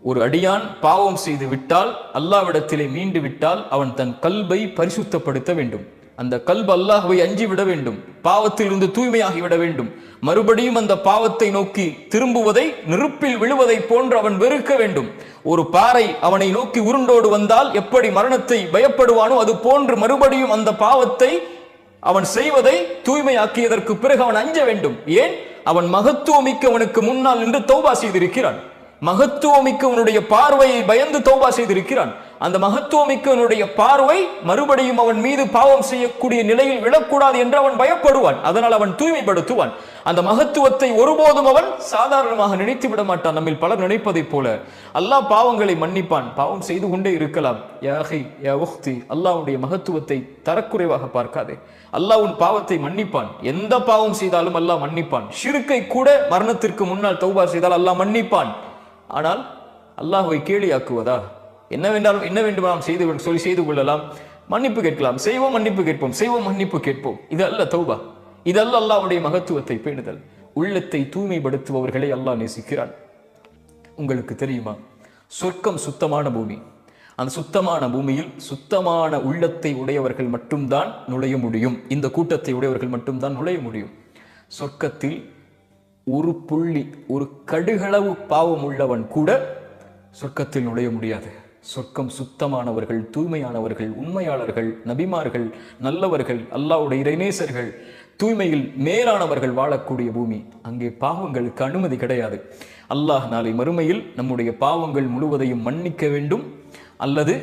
ஒரு அடியான் பாவம் செய்து விட்டால், அல்லாஹ்விடத்திலே மீண்டு விட்டால், அவன் தன் கல்பை பரிசுத்தப்படுத்த வேண்டும். அந்த கல்பு அல்லாஹ்வை அஞ்சி விட வேண்டும், பாவத்தில் இருந்து தூய்மையாகி விட வேண்டும். மறுபடியும் அந்த பாவத்தை நோக்கி திரும்புவதை நெருப்பில் விழுவதை போன்று அவன் வெறுக்க வேண்டும். ஒரு பாறை அவனை நோக்கி உருண்டோடு வந்தால் எப்படி மரணத்தை பயப்படுவானோ அது போன்று மறுபடியும் அந்த பாவத்தை அவன் செய்வதை தூய்மையாக்கியதற்கு பிறகு அவன் அஞ்ச வேண்டும். ஏன்? அவன் மகத்துவமிக்கவனுக்கு முன்னால் நின்று தௌபா செய்திருக்கிறான். மகத்துவமிக்கவனுடைய பார்வையை பயந்து தௌபா செய்திருக்கிறான். அந்த மகத்துவமிக்கவனுடைய பார்வை மறுபடியும் அவன் மீது பாவம் செய்யக்கூடிய நிலையில் விழக்கூடாது என்று அவன் பயப்படுவான். அதனால் அவன் தூய்மைப்படுத்துவான். அந்த மகத்துவத்தை ஒருபோதும் அவன் சாதாரணமாக நினைத்து விட மாட்டான். நம்மில் பலர் நினைப்பதை போல அல்லாஹ் பாவங்களை மன்னிப்பான், பாவம் செய்து கொண்டே இருக்கலாம். அல்லாஹ்வுடைய மகத்துவத்தை தரக்குறைவாக பார்க்காதே. அல்லாஹ் உன் பாவத்தை மன்னிப்பான். எந்த பாவம் செய்தாலும் அல்லாஹ் மன்னிப்பான். ஷிர்கை கூட மரணத்திற்கு முன்னால் தௌபா செய்தால் அல்லாஹ் மன்னிப்பான். ஆனால் அல்லாஹ்வை கேலியாக்குவதா? என்ன வேண்டுமானால் செய்து கொள்ளலாம், மன்னிப்பு கேட்கலாம், செய்வோம் மன்னிப்பு கேட்போம், செய்வோம் மன்னிப்பு கேட்போம். இது அல்ல தௌபா. இதல்ல அல்லாஹ்வுடைய மகத்துவத்தை பேணுதல். உள்ளத்தை தூய்மைப்படுத்துபவர்களை அல்லாஹ் நேசிக்கிறான். உங்களுக்கு தெரியுமா, சொர்க்கம் சுத்தமான பூமி. அந்த சுத்தமான பூமியில் சுத்தமான உள்ளத்தை உடையவர்கள் மட்டும்தான் நுழைய முடியும். இந்த கூட்டத்தை உடையவர்கள் மட்டும்தான் நுழைய முடியும். சொர்க்கத்தில் ஒரு புள்ளி, ஒரு கடுகளவு பாவம் உள்ளவன் கூட சொர்க்கத்தில் நுழைய முடியாது. சொர்க்கம் சுத்தமானவர்கள், தூய்மையானவர்கள், உண்மையாளர்கள், நபிமார்கள், நல்லவர்கள், அல்லாஹ்வுடைய இறைநேசர்கள், தூய்மையில் மேலானவர்கள் வாழக்கூடிய பூமி. அங்கே பாவங்களுக்கு அனுமதி கிடையாது. அல்லாஹ் நாளை மறுமையில் நம்முடைய பாவங்கள் முழுவதையும் மன்னிக்க வேண்டும், அல்லது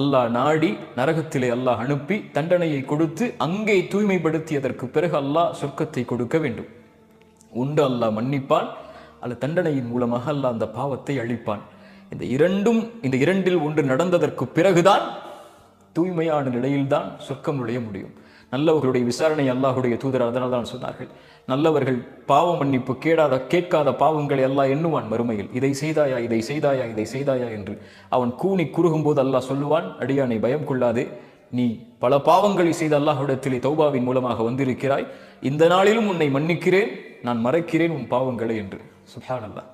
அல்லாஹ் நாடி நரகத்திலே அல்லாஹ் அனுப்பி தண்டனையை கொடுத்து அங்கே தூய்மைப்படுத்தியதற்கு பிறகு அல்லாஹ் சொர்க்கத்தை கொடுக்க வேண்டும். உண்டு அல்லாஹ் மன்னிப்பான், அல்ல தண்டனையின் மூலமாக அல்லாஹ் அந்த பாவத்தை அழிப்பான். இந்த இரண்டில் ஒன்று நடந்ததற்கு பிறகுதான் தூய்மையான நிலையில்தான் சொர்க்கம் நுழைய முடியும். நல்லவர்களுடைய விசாரணை அல்லாஹ்வுடைய தூதர் அதனால் தான் சொன்னார்கள், நல்லவர்கள் பாவ மன்னிப்பு கேட்காத பாவங்களை அல்லாஹ் எண்ணுவான் மறுமையில். இதை செய்தாயா, இதை செய்தாயா, இதை செய்தாயா என்று. அவன் கூனி குறுகும் போது அல்லாஹ் சொல்லுவான், அடியானை பயம் கொள்ளாதே, நீ பல பாவங்களை செய்த அல்லாஹ்விடத்திலே தௌபாவின் மூலமாக வந்திருக்கிறாய். இந்த நாளிலும் உன்னை மன்னிக்கிறேன், நான் மறைக்கிறேன் உன் பாவங்களை என்று. சுப்ஹானல்லாஹ்.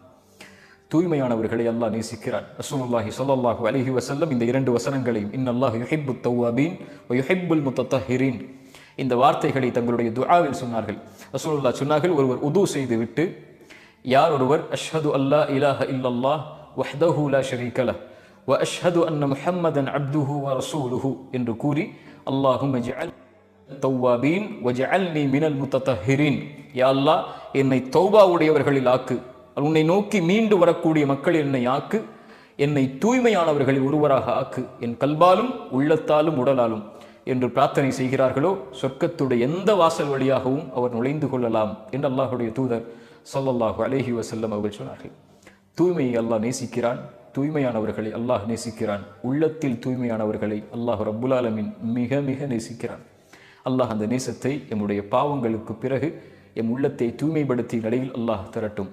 தூய்மையானவர்களை அல்லாஹ் நேசிக்கிறான். ரசூலுல்லாஹி ஸல்லல்லாஹு அலைஹி வஸல்லம் இந்த இரண்டு வசனங்களையும், இன்னல்லாஹு யுஹிப்புத் தவ்வாபீன் வ யுஹிப்புல் முத்தத்தஹிரீன், இந்த வார்த்தைகளை தங்களுடைய துஆவில் சொன்னார்கள். ரசூலுல்லாஹ் சொன்னார்கள், ஒருவர் உது செய்து விட்டு யார் ஒருவர் அஷ்ஹது அல்லா இலாஹ இல்லல்லாஹ் வஹ்தஹு லா ஷரீக லஹ் வ அஷ்ஹது அன்ன முஹம்மதன் அப்துஹு வ ரசூலுஹு என்று கூறி, அல்லாஹும்ம ஜஅல் தவ்வாபீன் வஜஅல்னி மினல் முத்தத்தஹிரீன், யா அல்லாஹ் என்னை தௌபா உடையவர்களில் ஆக்கு, உன்னை நோக்கி மீண்டு வரக்கூடிய மக்கள் என்னை ஆக்கு, என்னை தூய்மையானவர்களில் ஒருவராக ஆக்கு, என் கல்பாலும் உள்ளத்தாலும் உடலாலும் என்று பிரார்த்தனை செய்கிறார்களோ சொர்க்கத்துடைய எந்த வாசல் வழியாகவும் அவர் நுழைந்து கொள்ளலாம் என்று அல்லாஹ்வுடைய தூதர் ஸல்லல்லாஹு அலைஹி வஸல்லம் அவர்கள் சொன்னார்கள். தூய்மையை அல்லாஹ் நேசிக்கிறான், தூய்மையானவர்களை அல்லாஹ் நேசிக்கிறான். உள்ளத்தில் தூய்மையானவர்களை அல்லாஹ் ரப்புல் ஆலமீன் மிக மிக நேசிக்கிறான். அல்லாஹ் அந்த நேசத்தை எம்முடைய பாவங்களுக்கு பிறகு எம் உள்ளத்தை தூய்மைப்படுத்திய நிலையில் அல்லாஹ் தரட்டும்.